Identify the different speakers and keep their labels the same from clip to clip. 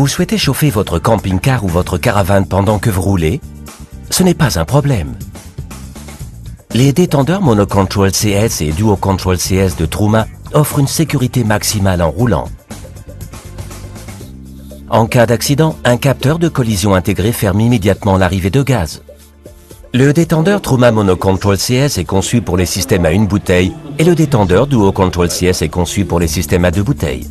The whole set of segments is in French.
Speaker 1: Vous souhaitez chauffer votre camping-car ou votre caravane pendant que vous roulez? Ce n'est pas un problème. Les détendeurs Monocontrol CS et Duo Control CS de Truma offrent une sécurité maximale en roulant. En cas d'accident, un capteur de collision intégré ferme immédiatement l'arrivée de gaz. Le détendeur Truma Monocontrol CS est conçu pour les systèmes à une bouteille et le détendeur Duo Control CS est conçu pour les systèmes à 2 bouteilles.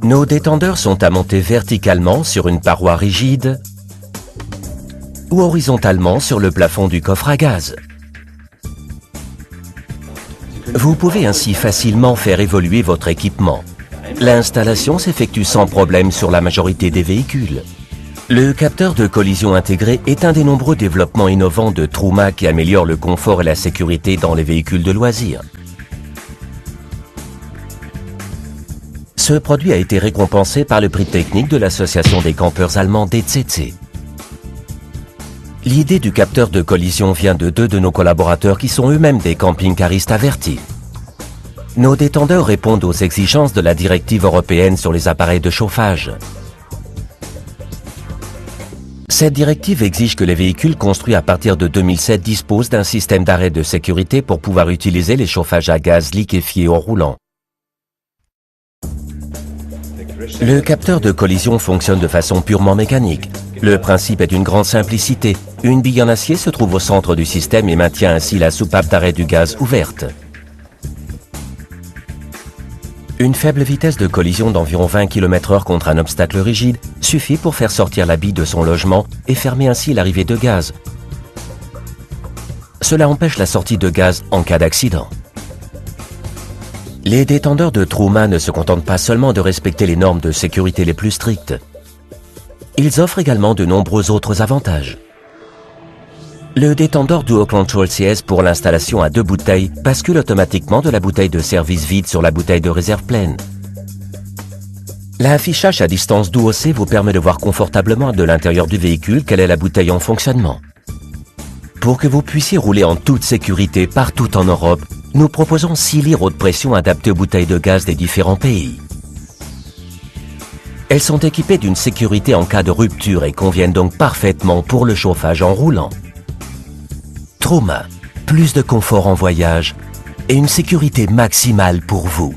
Speaker 1: Nos détendeurs sont à monter verticalement sur une paroi rigide ou horizontalement sur le plafond du coffre à gaz. Vous pouvez ainsi facilement faire évoluer votre équipement. L'installation s'effectue sans problème sur la majorité des véhicules. Le capteur de collision intégré est un des nombreux développements innovants de Truma qui améliore le confort et la sécurité dans les véhicules de loisirs. Ce produit a été récompensé par le prix technique de l'association des campeurs allemands DZC. L'idée du capteur de collision vient de 2 de nos collaborateurs qui sont eux-mêmes des camping-caristes avertis. Nos détendeurs répondent aux exigences de la directive européenne sur les appareils de chauffage. Cette directive exige que les véhicules construits à partir de 2007 disposent d'un système d'arrêt de sécurité pour pouvoir utiliser les chauffages à gaz liquéfiés en roulant. Le capteur de collision fonctionne de façon purement mécanique. Le principe est d'une grande simplicité. Une bille en acier se trouve au centre du système et maintient ainsi la soupape d'arrêt du gaz ouverte. Une faible vitesse de collision d'environ 20 km/h contre un obstacle rigide suffit pour faire sortir la bille de son logement et fermer ainsi l'arrivée de gaz. Cela empêche la sortie de gaz en cas d'accident. Les détendeurs de Truma ne se contentent pas seulement de respecter les normes de sécurité les plus strictes. Ils offrent également de nombreux autres avantages. Le détendeur Duo Control CS pour l'installation à 2 bouteilles bascule automatiquement de la bouteille de service vide sur la bouteille de réserve pleine. L'affichage à distance Duo C vous permet de voir confortablement de l'intérieur du véhicule quelle est la bouteille en fonctionnement. Pour que vous puissiez rouler en toute sécurité partout en Europe, nous proposons 6 lits haute pression adaptés aux bouteilles de gaz des différents pays. Elles sont équipées d'une sécurité en cas de rupture et conviennent donc parfaitement pour le chauffage en roulant. Truma, plus de confort en voyage et une sécurité maximale pour vous.